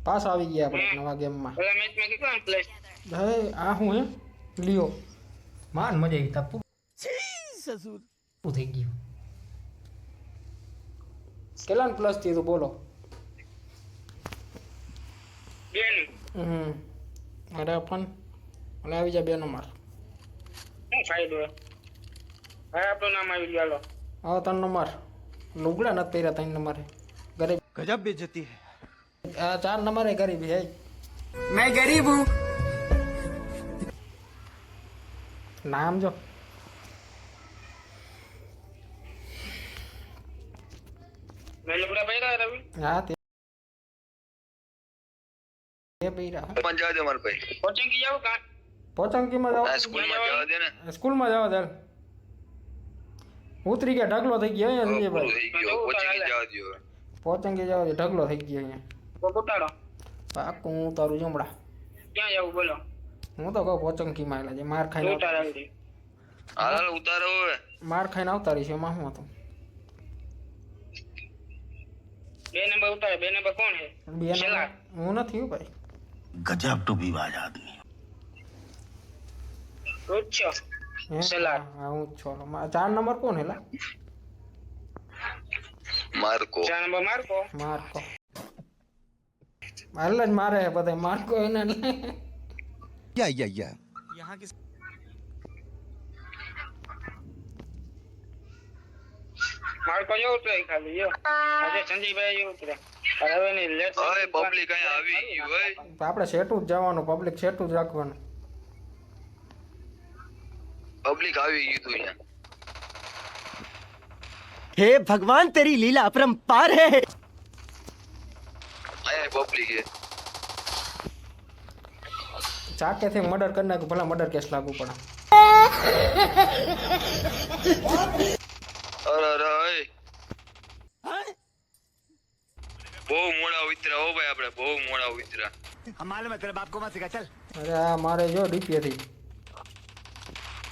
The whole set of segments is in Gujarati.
પાછા આવી ગયા આપણે નવા ગેમમાં. પેલા મેચમાં કેટલા પ્લેસ હે આ હું હે લિયો માન મજા આવી તાપુ સસુર થઈ ગયું. કેટલા પ્લસ થી તો બોલો. બેન અરે પણ ઓલા આવી જા 2 નંબર. શું ફાયદો હા આપણું નામ આવી ગયું. આવો 3 નંબર લુગડા નથી પહેર્યા 3 નંબરે ગરીબ गजब बेइज्जती है. આ 4 નંબરે ગરીબ હે. मैं गरीब हूँ. નામ જો મેં લુગડા પહેર્યા રવિ. હા તે પહેર્યા. પણ જવા દે મારા ભાઈ. કોચિંગ કી જાવ કા પોચંકીમાં જાવ. સ્કૂલમાં જવા દે ને. સ્કૂલમાં જાવ ચાલ. ઉતરી ગયા ઢગલો થઈ ગયો અહીંયા પૂરું ભાઈ. થઈ ગયો. કોચિંગ જવા દો. પોચંકી જાવ ઢગલો થઈ ગયો અહીંયા. તો કોટાડો પાકું હું તારું જમડા. ક્યાં જાવ બોલો. હું તો કહું પોચંકીમાં આવેલા છે માર ખાઈને કોટાડ આવી હાલ ઉતારો હવે. માર ખાઈને આવતા રહી છે એમાં શું હતું. 2 નંબર ઉતારે 2 નંબર કોણ હે 2 છેલ્લા. નંબર હું નથી હો ભાઈ. गजब टू भी बाज आदमी. રૂચો હે? છેલ્લા. હા હું જ છું. 4 નંબર કોણ હેલા માર્કો. 4 નંબર માર્કો માર્કો હાલ જ મારે બધા માર્કો એને या માર્કો જો ઉતરે ખાલી જો આજે સંજીભાઈ જો ઉતરે હવે ની લેટ હવે પબ્લિક અહીંયા આવી ગયું હોય. આપણે સેટું જ જવાનું પબ્લિક સેટું જ રાખવાનું. પબ્લિક આવી ગયું તું અહીંયા. हे भगवान तेरी लीला अपरंपार है. અહીંયા પબ્લિક હે. ચાકેથી મર્ડર કરી નાખ્યું ભલા મર્ડર કેસ લાગુ પડે. અરે અરે ઓય. બહુ મોડા ઉતરા હો ભાઈ આપણે બહુ મોડા ઉતરા. हम मालूम है तेरे बाप को मत सिखा चल. અરે આ મારે જો ડીપી હતી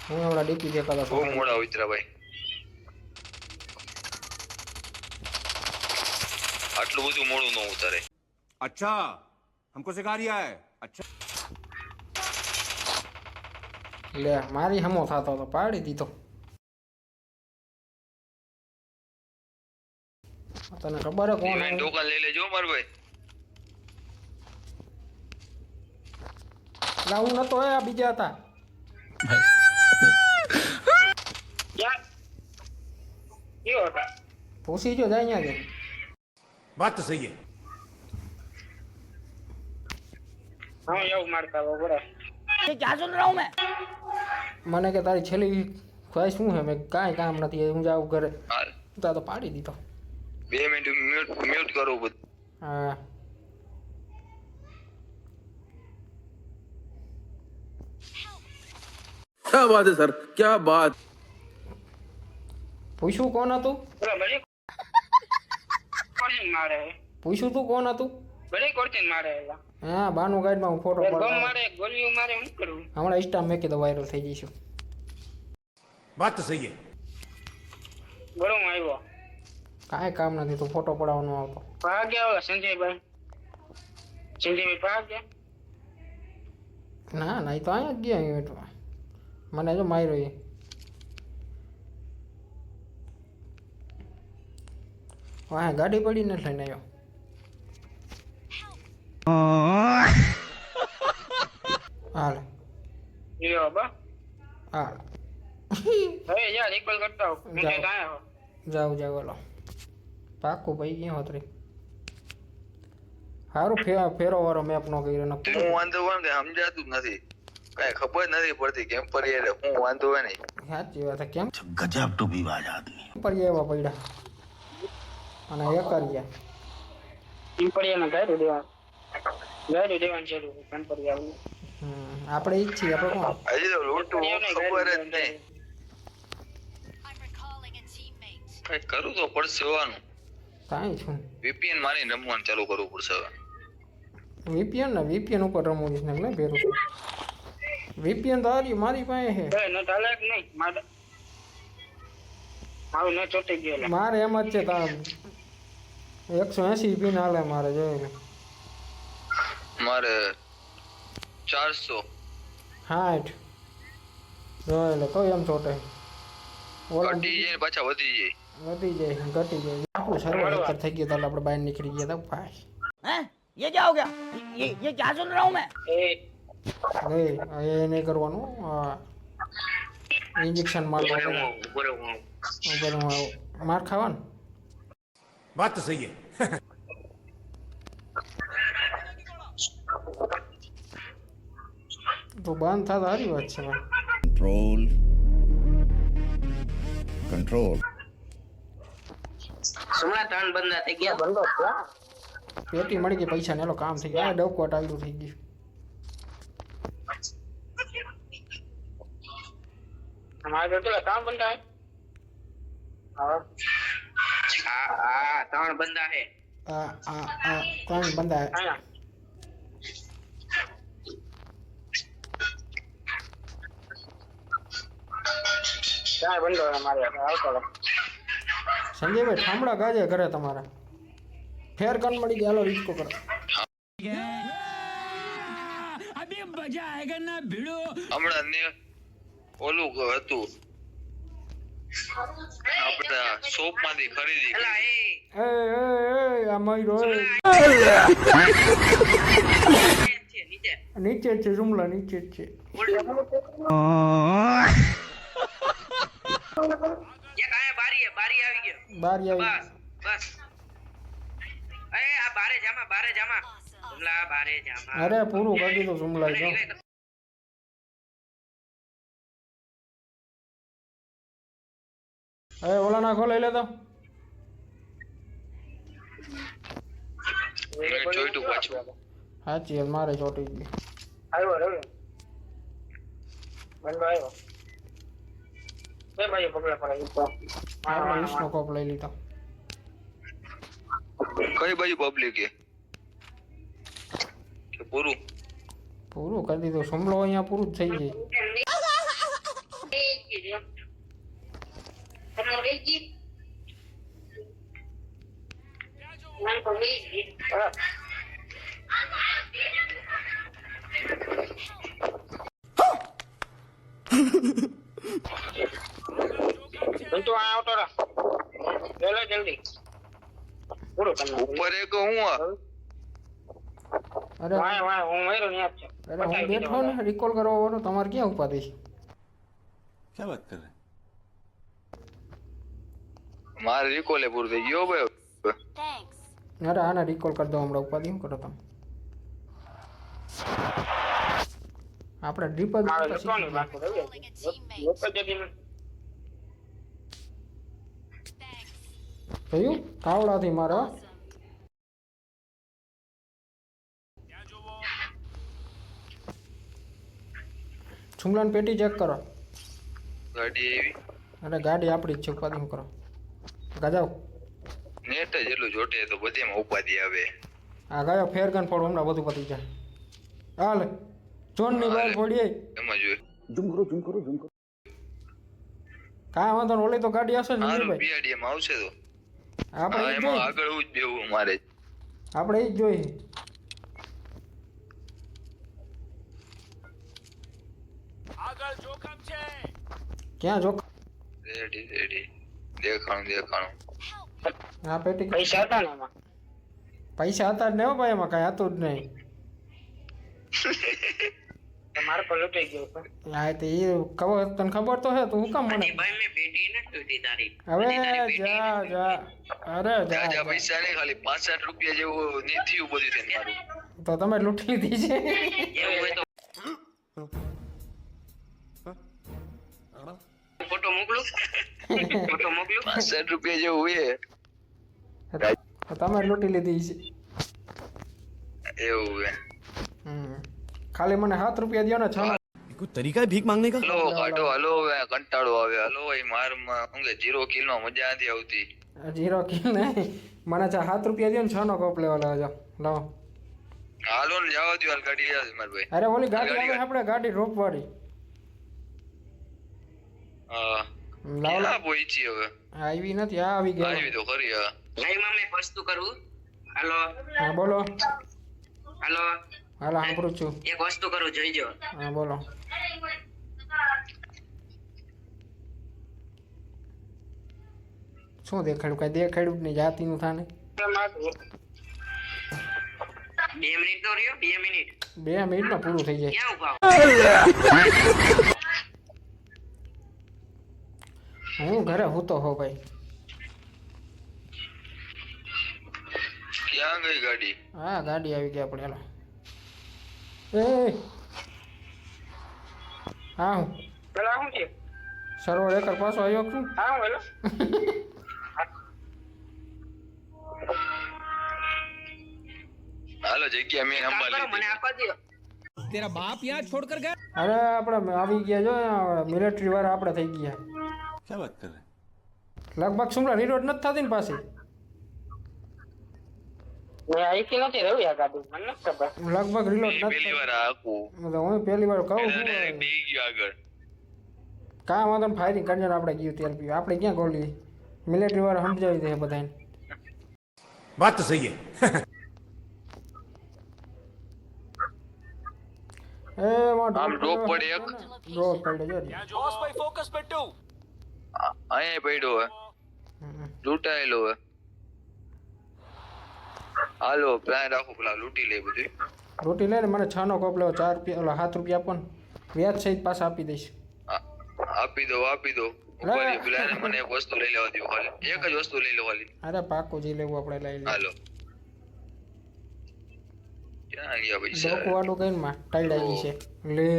હું હમણાં ડીપી દેખાતો બહુ મોડા ઉતરા ભાઈ. આટલું બધું મોડું ન ઉતારે. अच्छा हमको सिखा रिया है. अच्छा લે મારી હમો થતો તો પાડી દીધો. તને ખબર હે કોણ ડિવાઇન ટોકન લઈ લેજો માર ભાઈ. ના હું નતો એ આ બીજા હતા. ક્યાં કયો હતા પૂછી જો જાય અહીંયા કે बात तो सही है. હા એવું મારતા હો બરાબર મને કે તારી છેલ્લી ખ્વાહિશ શું હે મેં કાંઈ કામ નથી હું જાઉં ઘરે. હાલ તા તો પાડી દીધો. 2 મિનિટ મ્યુટ કરો બધું. હા क्या बात है सर क्या बात. પૂછ્યું કોણ હતું બરાબર કોચિંગ મારે પૂછ્યું તું કોણ હતું. બધી કોચિંગ મારે હા બાનું ગાઈડમાં હું ફોટો ગમ પાડું મારે ગોલીઓ મારે શું કરું હમણાં ઇન્સ્ટા મેં કીધું વાયરલ થઈ જઈશું. बात तो सही है. બરો આવ્યો કાંઈ કામ નથી તું ફોટો પડાવવાનો આવતો. ભાગ્યા ઓલા સંજયભાઈ ભાગ્યા ના ના એ તો અહીંયા જ ગયા ઇવેન્ટમાં મને જો માર્યો એ. હા ગાડી પડીને લઈને આવ્યો. હાલ લ્યો બા હાલ હવે યાર ઇક્વલ કરતા હો હું જાઓ. કે આયા હો જાવ જાવ ઓલો પાકું ભાઈ ક્યાં હોતરી સારું ફેરો વાળો મેપ નો કર્યો ને હું વાંધો હોય ને સમજાતું જ નથી. કઈ ખબર નથી પડતી કેમ પર યાર હું વાંધો હોય ને. સાચી વાત છે. કેમ गजब टू भी बाज आदमी. પર એવા પડ્યા અને એ કર્યા પિંપળિયાને ગાડી દેવાનું છે પિંપળિયા આપણે ઈ જ છીએ આપણે કોણ. હજી તો લોટું ખબર જ નહીં. કઈ કરું તો પડશે હોવાનું. કાંઈ છું VPN મારીને રમવાનું ચાલુ કરવું પડશે હવે. વીપીએન ને વીપીએન ઉપર રમવું છે ને ભેરું છું. વીપીએન તો હારી મારી પાસે છે. ન ચાલે કે નહીં મારું ન ચોટી ગયેલા મારે એમ જ છે તાર 180 પિન હાલે મારે જોઈ લે. મારે 400. 60 જો એટલે તો એમ ચોટે ઓલા ઘટી જાય ને પાછા વધી જાય. વધી જાય ઘટી જાય આપણું સર્વર હેકર થઈ ગયું તો આપણે બહાર નીકળી ગયા હતા ભાઈ हैं? ये क्या हो गया? ये क्या सुन रहा हूँ मैं? નહીં એ નહીં કરવાનું ઇન્જેક્શન મારવાનું માર ખાવાનું बात तो सही है. તો બંધ થતા સારી વાત છે ભાઈ. Control. સુમણા 3 બંદા થઈ ગયા બંધો પેટી મળી ગઈ પૈસા ને એલો કામ થઈ ગયું ડબકોટ આલ્યું થઈ ગયું हमारे तो चला काम बनता है हाँ 3 बंदा है કોણ બંદા है ना क्या बंदो है हमारे आवतो સંજયભાઈ ઠામડા ગાજે ઘરે તમારા ફેર કન મળી ગયા હાલો રિસ્કો કરો હમણાં ને ઓલું હતું આપણે શોપ માંથી ખરીદી કરી. એ આ મયુર નીચે જ છે જુમલા નીચે જ છે ये कहाँ है बारी આવી ગયો બારી આવી बस ए आ बारे जामा तुमला बारे जामा અરે પૂરું કરી દીધું જુમલા જો હવે ઓલા નાખો લઈ લેતો મેં જોઈતું પાછું. સાચી વાત મારે ચોટી ગઈ આવ્યો રહ્યો બંધો આવ્યો એ ભાઈ પકડે પડે આપણે વીસનો કોપ લઈ લીધો કઈ બાજુ પબ્લિક કે પૂરું પૂરું કરી દીધું જુમલો અહીંયા પૂરું જ થઈ જાય तो आवतो रा चलो जल्दी पूरो करना ઉપર એક હું અરે वाह હું મેરો ની આપ છે અરે હું બેઠો ને રિકોલ કરવા વાળો તમારે ક્યાં ઉપાધિ છે क्या बात कर रहे हैं? મારે રિકોલે પૂરું થઈ ગયો ભાઈ. અરે આને રિકોલ કરી દો હમણાં ઉપાધિ શું કરો તમે આપણે ડીપ જ મારો કોણ બાકી રહ્યો લોકો જદી થયું કાવડાથી મારે હો. છુમલાની પેટી ચેક કરો ગાડી એવી અરે ગાડી આપણી જ છે ઉપાધિ શું કરો ગાજાવ નેટ જ એટલું જોટે તો બધીમાં ઉપાધિ આવે. આ ગાયો ફેર ગન ફોડ હમણાં બધું પતી જાય હાલ ચોનની બહાર ફોડીએ એમાં જોઈએ કાંઈ વાંધો ને ઓલી તો ગાડી આવશે ને સારું ભાઈ પીઆરડીએમ આવશે તો આપણે હા, ઈ જ એમાં જોઈએ આગળ હું જ બેવું મારે. આપણે ઈ જ જોઈએ ક્યાં જોખ રેડી દેખાણું આ પેટી પૈસા હતા ને એમાં પૈસા હતા જ ને હો ભાઈ એમાં કાંઈ હતું જ નહીં તમારે પર લૂટાઈ ગયો છે હા તો એ ખબર તને ખબર તો હે તું હું કામ મને ભાઈ મેં પેટી ન તૂટી તારી હવે જા જા અરે જા જાજા પૈસા નહીં ખાલી 65 રૂપિયા જેવું નહીં થયું બધું થઈને મારું. તો તમે લૂંટી લીધી છે એવું હોય તો ફોટો મોકલું 65 રૂપિયા જેવું હોય તો તમે લૂંટી લીધી છે એવું હે. ખાલી મને 7 રૂપિયા દ્યો ને 6 कोई तरीका है भीख मांगने का? હલો કાઢો હલો હવે કંટાળો આવે હલો એ મારમાં શું કે 0 કિલો મજા નથી આવતી. 0 કિલ નહીં મને 7 રૂપિયા દ્યો ને 6 નો કપ લેવા લાવજો લાવો હાલો ને જવા દો હાલ ગાડી આવે મારા ભાઈ. અરે ઓલી ગાડી આવે આપણે ગાડી રોપ વાળી હા લાવો ક્યાં પહોંચી હવે આવી નથી આ આવી ગયા આવી તો ખરી હા. લાઈવ માં મેં વસ્તુ કરું હાલો હા બોલો હાલો હાલ સાંભળું છું. એક વસ્તુ કરું જોઈજો. હા બોલો. શું દેખાડ્યું? કઈ દેખાડ્યું જ નહીં. જાતિનું થાને 2 મિનિટ તો રહ્યો, 2 મિનિટ 2 મિનિટમાં પૂરું થઈ જાય. ક્યાં ઉભા હું ઘરે હૂતો હો ભાઈ. ક્યાં ગઈ ગાડી? હા ગાડી આવી ગઈ આપણે. હાલો એ હા હું પેલા શું છે? સરોવર એકર પાછો આવ્યો છું. હા બોલો. હાલો જગ્યા મેં કામ સંભાળી કરો, મને લીધી. આપવા દ્યો. અરે આપણે આવી ગયા જો મિલિટરી વાળા આપણે થઈ ગયા. क्या बात कर रहे हैं? લગભગ સુમલા રીરોડ નથી થતી ને પાછી. મેં આઈથી નથી રહ્યું આ ગાડી, મને નથી ખબર. લગભગ રીલોડ મેં નથી પહેલી વાર આખું થતી. હું પહેલી વાર કહું છું બેહી ગયો આગળ. કાં વાંધો ને ફાયરિંગ કરીને આપણે ગયું તેલ પીવું. આપણે ક્યાં ગોલી મિલિટરી વાળા સમજાવી દે બધાને. बात तो सही है. એ માં આમ ડ્રોપ પડે એક. ડ્રોપ પડે જો અહીંયા પડ્યો હે, લૂંટાયેલો હે. હાલો પ્લાન રાખો, પેલા લૂંટી લે બધું. રોટી લઈને મને 6 નો કોપ લેવો. 4 રૂપિયા ઓલા 7 રૂપિયા આપો ને વ્યાજ સહિત પાછા આપી દઈશ. આપી દો ઉપર પેલા મને એક વસ્તુ લઈ લેવા દો ખાલી. એક જ વસ્તુ લઈ લો ખાલી. અરે પાકું જે લેવું આપણે લઈ લઈએ. હાલો ક્યાં ગયા પૈસા? ડોકુ વાળું કઈ માં ટાઈડ આવી છે લે.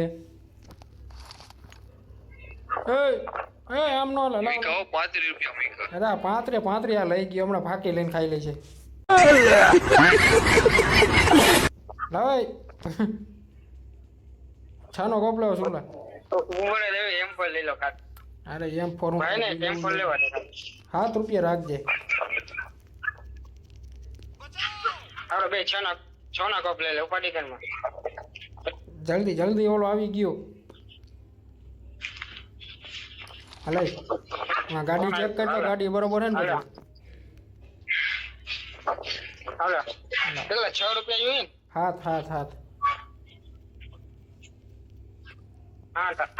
એ આમ નો લે મેં કહો 35 રૂપિયા મેં કહો. અરે 35 આ લઈ ગયો હમણાં ફાકી લઈને ખાઈ લે છે. લાવ 6 નો કોપ લેવો શું લા? તો ઉમરે દેવી એમ પર લઈ લો કાટ. અરે એમ ફોર ભાઈ ને એમ પર લેવા દે. 7 રૂપિયા રાખજે. હાલો બે 6 ના કપ લઈ લે ઉપાડી કરમાં. જલ્દી ઓલો આવી ગયો. હાલે આ ગાડી ચેક કરજો. ગાડી બરોબર છે ને હાલો પછી? હાલો કેટલા 6 રૂપિયા જોઈએ ને? હાથ હા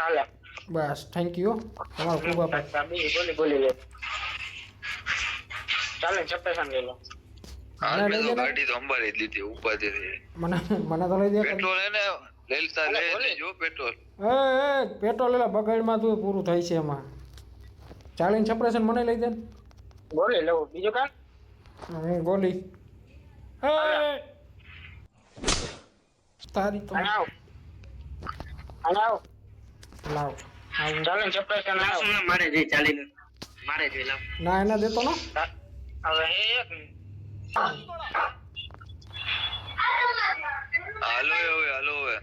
હાલે. બસ થેન્ક યુ તમારો ખૂબ આભાર. બીજી બોલી લે. ચાલે ચપ્પેસાન લઈ લો. હાલ મેં તો ગાડી તો અંબારી જ લીધી ઉપાધી રહી. મને તો લઈ દે. પેટ્રોલ હે ને લેલતા લેજો પેટ્રોલ. એ પેટ્રોલ લેલા બગાડમાં તું પૂરું થાય છે એમાં. ચાલીને છપરેશન મને લઈ દે ને. બોલી લેવું બીજું કામ. હું ગોલી તારી તો આવ લાવ આવું. ચાલે ચપ્પેસાન આવ. શું મારે જોઈ ચાલીને મારે જોઈ લાવ. ના એના દેતો ને. હવે એક હાલો હવે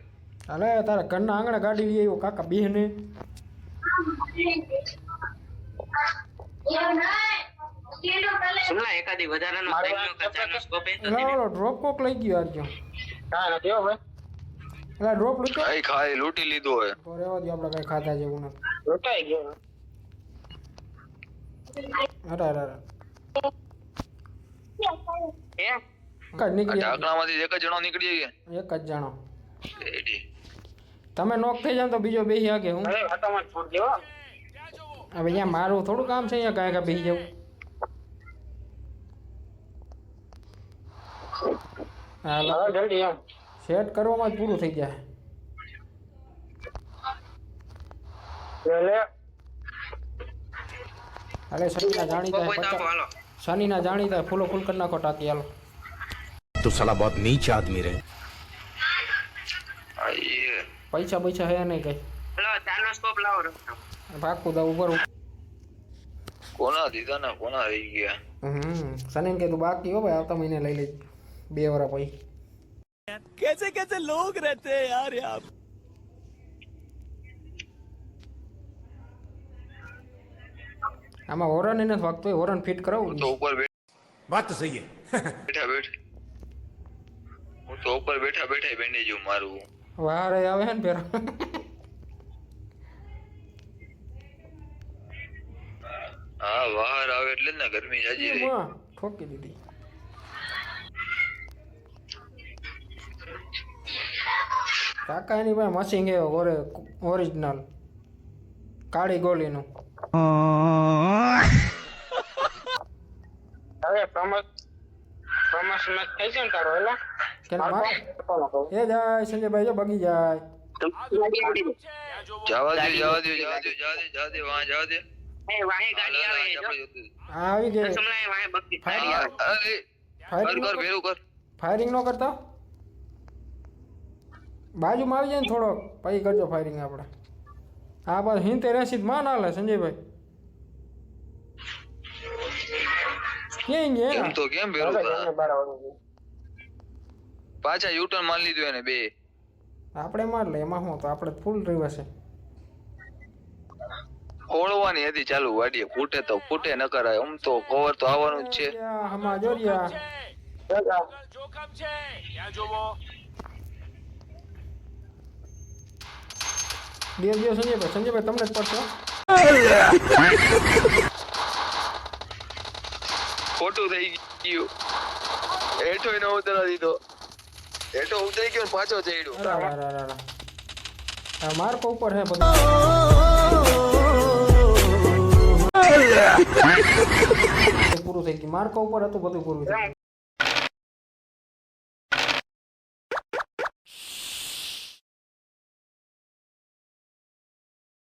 હાલે તારા ઘરના આંગણે ગાડી લઈ આવ્યો કાકા બેહને. સુમલા એકાદી વધારાનો સાઈડનો કચાનો સ્કોપ એ તો ઓલો ડ્રોપ કોક લઈ ગયો આરજો. કાં નથી હો ભાઈ. એટલે ડ્રોપ લીધો કઈ ખાઈ લૂંટી લીધો હે. તો રહેવા દે આપણે કઈ ખાધા જેવું નથી. લૂંટાઈ ગયો. અરે એમ કઈ નીકળી ઢાંકણામાંથી એક જ જણો નીકળી ગયા. એક જ જાણો. રેડી. તમે નોક થઈ જાવ તો બીજો બેહી આગે. હું અરે વાતોમાં ફૂટ દેવો. હવે અહીંયા મારું થોડું કામ છે અહીંયા કાંઈ બેસી જવું. હાલો હવે જલ્દી એમ. સેટ કરવામાં જ પૂરું થઈ જાય. લે હાલે શનિના જાણીતા કોઈ તાપો હાલો. શનિના જાણીતા ફૂલો ફૂલ કરી નાખો ટાંકી. હાલો तो साला बहुत नीच आदमी रहे. આઈએ પૈસા હે નહીં કઈ. લો ચાનો સ્કોપ લાવો રમતા. પાકું દા ઉપર. કોના દીધા ને કોના રહી ગયા. શનિને કીધું બાકી હો ભાઈ આવતા મહિને લઈ લેજો 2 વાર પછી. कैसे लोग रहते हैं यार यहाँ. આમાં હોરન એને વખત હોય હોરન ફિટ કરાવું. તો ઉપર बात तो सही है. હું તો ઉપર બેઠા બેન્ડેજ મારું. વારે આવે છે ને પેરા. હા બહાર આવે એટલે જ ને ગરમી જાજી રહી. ઠોકી દીધી. કાકા એની પાસે મશીન છે ઓરિજિનલ કાળી ગોળીનું. હવે પ્રમોશન થઈ છે ને તારો એલા કે એ જાય સંજયભાઈ જો બગી જાય. જવા દે વાહ જવા દે એ વાહે ગાડી આવે જો આ આવી ગઈ. સમલાય વાહે બગી અરે કર ભેરું કર ફાયરિંગ ન કરતા બાજુમાં આવી જાય ને થોડોક પછી કરજો ફાયરિંગ આપણે. આ બસ 70-80 માં ના લે સંજયભાઈ. ક્યાં ગયા એમ તો કેમ ભેરું કર પાછા યુટર્ન માર લીધું એને બે આપણે માર લે એમાં શું તો આપણે ફૂલ રિવર્સ છે. ખોળવાની હતી ચાલુ વાડીએ ફૂટે તો ફૂટે ન કરાય આમ તો કવર તો આવવાનું જ છે હમા જોરિયા જોખમ છે ત્યાં જોવો બે સંજયભાઈ તમને જ પડશે. ખોટું થઈ ગયું હેઠો ન ઉતરવા દીધો હેઠો ઉતરી ગયો ને પાછો ચડ્યો આ માર્કો ઉપર હે બધું. પૂરું થઈ ગયું માર્કો ઉપર હતું બધું પૂરું થઈ ગયું.